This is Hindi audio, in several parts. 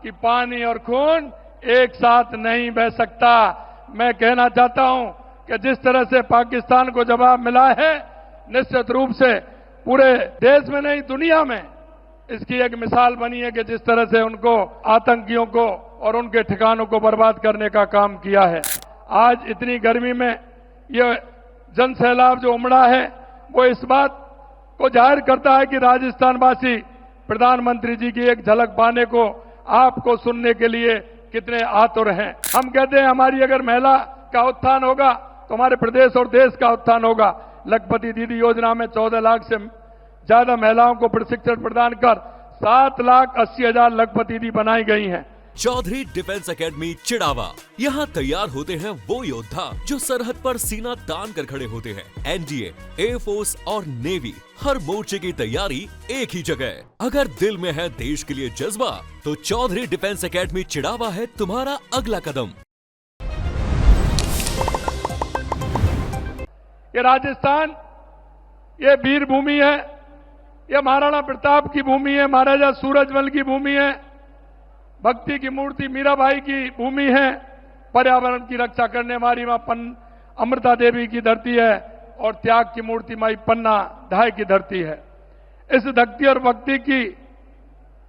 कि पानी और खून एक साथ नहीं बह सकता। मैं कहना चाहता हूं कि जिस तरह से पाकिस्तान को जवाब मिला है, निश्चित रूप से पूरे देश में नहीं दुनिया में इसकी एक मिसाल बनी है कि जिस तरह से उनको आतंकियों को और उनके ठिकानों को बर्बाद करने का काम किया है। आज इतनी गर्मी में ये जन सैलाब जो उमड़ा है वो इस बात को जाहिर करता है कि राजस्थानवासी प्रधानमंत्री जी की एक झलक पाने को, आपको सुनने के लिए कितने आतुर हैं। हम कहते हैं हमारी अगर महिला का उत्थान होगा तो हमारे प्रदेश और देश का उत्थान होगा। लखपति दीदी योजना में 14 लाख से ज्यादा महिलाओं को प्रशिक्षण प्रदान कर 7,80,000 लखपति दीदी बनाई गई हैं। चौधरी डिफेंस एकेडमी चिड़ावा, यहाँ तैयार होते हैं वो योद्धा जो सरहद पर सीना तान कर खड़े होते हैं। एनडीए, एयरफोर्स और नेवी, हर मोर्चे की तैयारी एक ही जगह। अगर दिल में है देश के लिए जज्बा तो चौधरी डिफेंस एकेडमी चिड़ावा है तुम्हारा अगला कदम। ये राजस्थान, ये वीर भूमि है, ये महाराणा प्रताप की भूमि है, महाराजा सूरजमल की भूमि है, भक्ति की मूर्ति मीराबाई की भूमि है, पर्यावरण की रक्षा करने वाली मां अमृता देवी की धरती है और त्याग की मूर्ति माई पन्ना धाय की धरती है। इस भक्ति और भक्ति की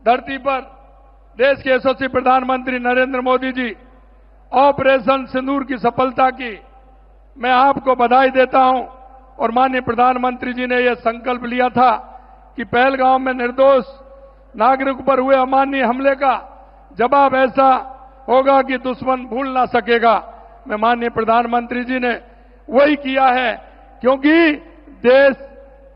धरती पर देश के यशस्वी प्रधानमंत्री नरेंद्र मोदी जी ऑपरेशन सिंदूर की सफलता की मैं आपको बधाई देता हूं। और माननीय प्रधानमंत्री जी ने यह संकल्प लिया था कि पहलगांव में निर्दोष नागरिक पर हुए अमानवीय हमले का जवाब ऐसा होगा कि दुश्मन भूल ना सकेगा। मैं माननीय प्रधानमंत्री जी ने वही किया है, क्योंकि देश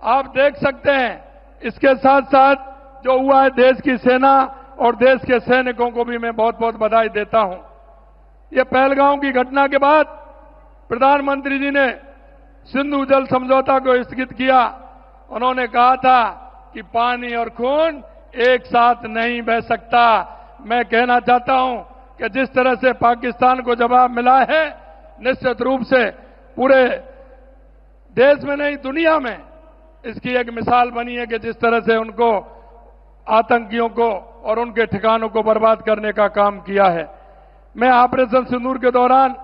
आप देख सकते हैं, इसके साथ साथ जो हुआ है देश की सेना और देश के सैनिकों को भी मैं बहुत बहुत बधाई देता हूं। ये पहलगांव की घटना के बाद प्रधानमंत्री जी ने सिंधु जल समझौता को स्थगित किया। उन्होंने कहा था कि पानी और खून एक साथ नहीं बह सकता। मैं कहना चाहता हूं कि जिस तरह से पाकिस्तान को जवाब मिला है, निश्चित रूप से पूरे देश में नहीं दुनिया में इसकी एक मिसाल बनी है कि जिस तरह से उनको आतंकियों को और उनके ठिकानों को बर्बाद करने का काम किया है। मैं ऑपरेशन सिंदूर के दौरान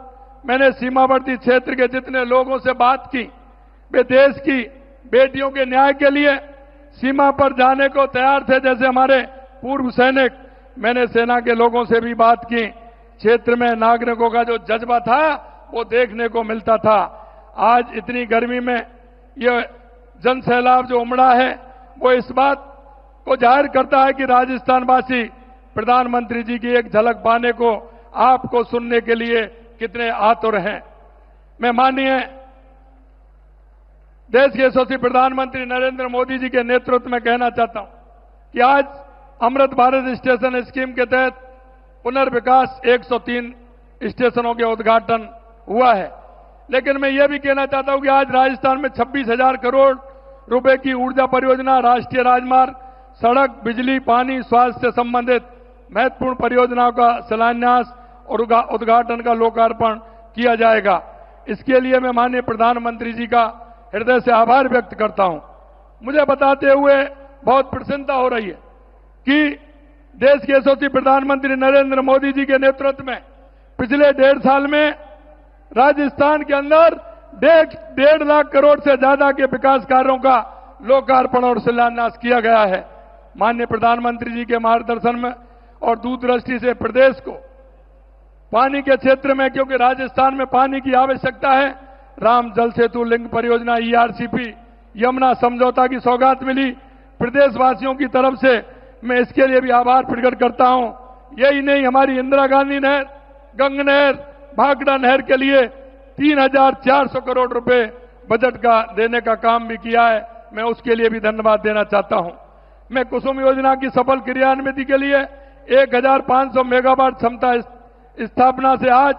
मैंने सीमावर्ती क्षेत्र के जितने लोगों से बात की, वे देश की बेटियों के न्याय के लिए सीमा पर जाने को तैयार थे। जैसे हमारे पूर्व सैनिक, मैंने सेना के लोगों से भी बात की। क्षेत्र में नागरिकों का जो जज्बा था वो देखने को मिलता था। आज इतनी गर्मी में ये जन सैलाब जो उमड़ा है वो इस बात को जाहिर करता है कि राजस्थानवासी प्रधानमंत्री जी की एक झलक पाने को, आपको सुनने के लिए कितने आतुर हैं। मैं माननीय देश के यशस्वी प्रधानमंत्री नरेंद्र मोदी जी के नेतृत्व में कहना चाहता हूं कि आज अमृत भारत स्टेशन स्कीम के तहत पुनर्विकास 103 स्टेशनों के उद्घाटन हुआ है। लेकिन मैं ये भी कहना चाहता हूं कि आज राजस्थान में 26,000 करोड़ रुपए की ऊर्जा परियोजना, राष्ट्रीय राजमार्ग, सड़क, बिजली, पानी, स्वास्थ्य से संबंधित महत्वपूर्ण परियोजनाओं का शिलान्यास और उद्घाटन का लोकार्पण किया जाएगा। इसके लिए मैं माननीय प्रधानमंत्री जी का हृदय से आभार व्यक्त करता हूं। मुझे बताते हुए बहुत प्रसन्नता हो रही है कि देश के यशस्वी प्रधानमंत्री नरेंद्र मोदी जी के नेतृत्व में पिछले 1.5 साल में राजस्थान के अंदर 1.5 लाख करोड़ से ज्यादा के विकास कार्यों का लोकार्पण और शिलान्यास किया गया है। माननीय प्रधानमंत्री जी के मार्गदर्शन में और दूरदृष्टि से प्रदेश को पानी के क्षेत्र में, क्योंकि राजस्थान में पानी की आवश्यकता है, राम जल सेतु लिंक परियोजना, ईआरसीपी, यमुना समझौता की सौगात मिली। प्रदेशवासियों की तरफ से मैं इसके लिए भी आभार प्रकट करता हूं। यही नहीं, हमारी इंदिरा गांधी नहर, गंग नहर, भाखड़ा नहर के लिए 3,400 करोड़ रुपए बजट का देने का काम भी किया है। मैं उसके लिए भी धन्यवाद देना चाहता हूं। मैं कुसुम योजना की सफल क्रियान्विति के लिए 1,500 मेगावाट क्षमता स्थापना से आज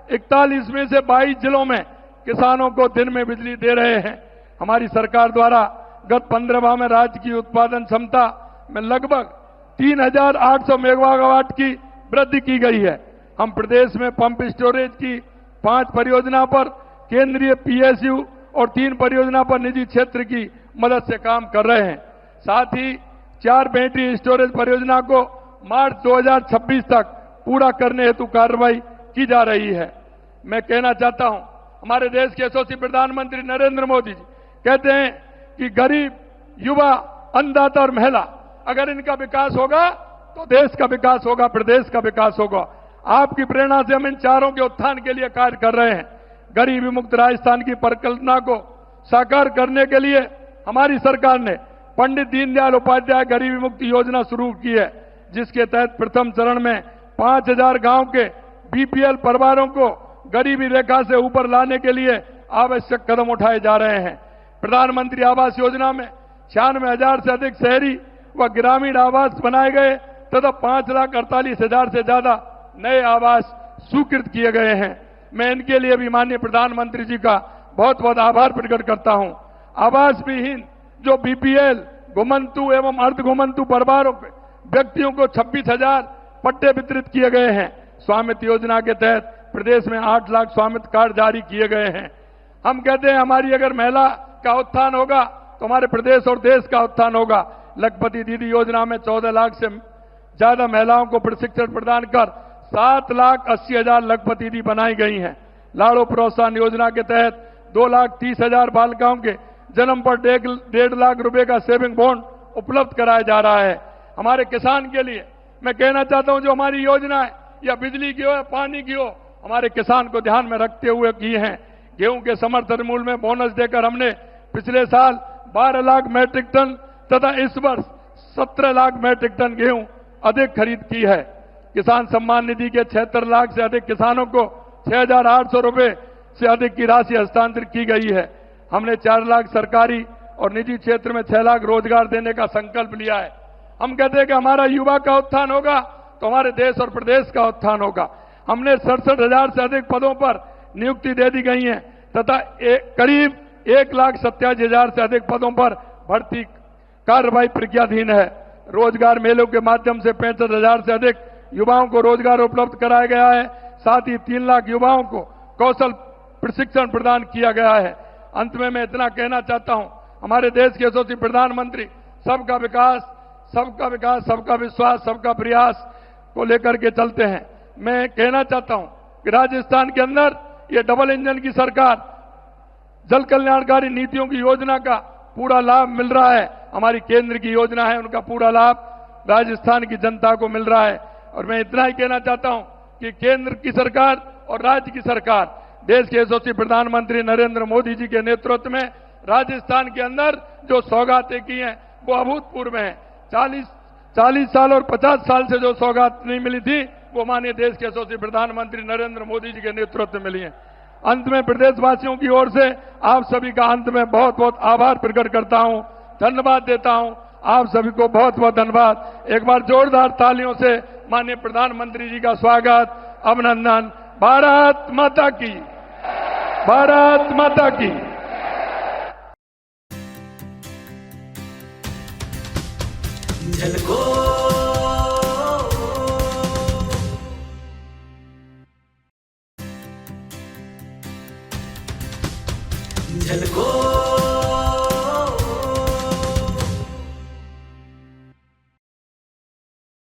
41 में से 22 जिलों में किसानों को दिन में बिजली दे रहे हैं। हमारी सरकार द्वारा गत 15 माह में राज्य की उत्पादन क्षमता में लगभग 3,800 मेगावाट की वृद्धि की गई है। हम प्रदेश में पंप स्टोरेज की 5 परियोजना पर केंद्रीय पीएसयू और 3 परियोजना पर निजी क्षेत्र की मदद से काम कर रहे हैं। साथ ही 4 बैटरी स्टोरेज परियोजना को मार्च 2026 तक पूरा करने हेतु कार्रवाई की जा रही है। मैं कहना चाहता हूं, हमारे देश के यशस्वी प्रधानमंत्री नरेंद्र मोदी जी कहते हैं कि गरीब, युवा, अन्नदाता और महिला, अगर इनका विकास होगा तो देश का विकास होगा, प्रदेश का विकास होगा। आपकी प्रेरणा से हम इन चारों के उत्थान के लिए कार्य कर रहे हैं। गरीबी मुक्त राजस्थान की परिकल्पना को साकार करने के लिए हमारी सरकार ने पंडित दीनदयाल उपाध्याय गरीबी मुक्ति योजना शुरू की है, जिसके तहत प्रथम चरण में 5000 गांव के बीपीएल परिवारों को गरीबी रेखा से ऊपर लाने के लिए आवश्यक कदम उठाए जा रहे हैं। प्रधानमंत्री आवास योजना में 96,000 से अधिक शहरी व ग्रामीण आवास बनाए गए तथा 5,48,000 से ज्यादा नए आवास स्वीकृत किए गए हैं। मैं इनके लिए भी माननीय प्रधानमंत्री जी का बहुत बहुत आभार प्रकट करता हूं। आवास विहीन जो बीपीएल, घुमंतु एवं अर्ध घुमंतु परिवारों के व्यक्तियों को 26,000 पट्टे वितरित किए गए हैं। स्वामित्व योजना के तहत प्रदेश में 8 लाख स्वामित्व कार्ड जारी किए गए हैं। हम कहते हैं हमारी अगर महिला का उत्थान होगा तो हमारे प्रदेश और देश का उत्थान होगा। लखपति दीदी योजना में 14 लाख से ज्यादा महिलाओं को प्रशिक्षण प्रदान कर 7,80,000 लखपति दीदी बनाई गई हैं। लाड़ो प्रोत्साहन योजना के तहत 2,30,000 बालिकाओं के जन्म पर 1.5 लाख रुपए का सेविंग बॉन्ड उपलब्ध कराया जा रहा है। हमारे किसान के लिए मैं कहना चाहता हूं, जो हमारी योजना है या बिजली की हो या पानी की हो, हमारे किसान को ध्यान में रखते हुए की है। गेहूं के समर्थन मूल्य में बोनस देकर हमने पिछले साल 12 लाख मैट्रिक टन तथा इस वर्ष 17 लाख मैट्रिक टन गेहूं अधिक खरीद की है। किसान सम्मान निधि के 76 लाख से अधिक किसानों को 6,800 रुपए से अधिक की राशि हस्तांतरित की गई है। हमने 4 लाख सरकारी और निजी क्षेत्र में 6 लाख रोजगार देने का संकल्प लिया है। हम कहते हैं कि हमारा युवा का उत्थान होगा तो हमारे देश और प्रदेश का उत्थान होगा। हमने 67,000 से अधिक पदों पर नियुक्ति दे दी गई है तथा करीब 1,87,000 से अधिक पदों पर भर्ती कार्रवाई प्रक्रियाधीन है। रोजगार मेलों के माध्यम से 65,000 से अधिक युवाओं को रोजगार उपलब्ध कराया गया है। साथ ही 3 लाख युवाओं को कौशल प्रशिक्षण प्रदान किया गया है। अंत में मैं इतना कहना चाहता हूं, हमारे देश के यशस्वी प्रधानमंत्री सबका विकास, सबका विकास, सबका विश्वास, सबका प्रयास को लेकर के चलते हैं। मैं कहना चाहता हूं कि राजस्थान के अंदर ये डबल इंजन की सरकार, जल कल्याणकारी नीतियों की योजना का पूरा लाभ मिल रहा है। हमारी केंद्र की योजना है, उनका पूरा लाभ राजस्थान की जनता को मिल रहा है। और मैं इतना ही कहना चाहता हूं कि केंद्र की सरकार और राज्य की सरकार, देश के यशस्वी प्रधानमंत्री नरेंद्र मोदी जी के नेतृत्व में राजस्थान के अंदर जो सौगातें की हैं वो अभूतपूर्व हैं। 40 साल और 50 साल से जो सौगात नहीं मिली थी वो माननीय देश के यशस्वी प्रधानमंत्री नरेंद्र मोदी जी के नेतृत्व में मिली है। अंत में प्रदेशवासियों की ओर से आप सभी का अंत में बहुत बहुत आभार प्रकट करता हूं, धन्यवाद देता हूं। आप सभी को बहुत बहुत धन्यवाद। एक बार जोरदार तालियों से माननीय प्रधानमंत्री जी का स्वागत, अभिनंदन। भारत माता की, भारत माता की। झलको झलको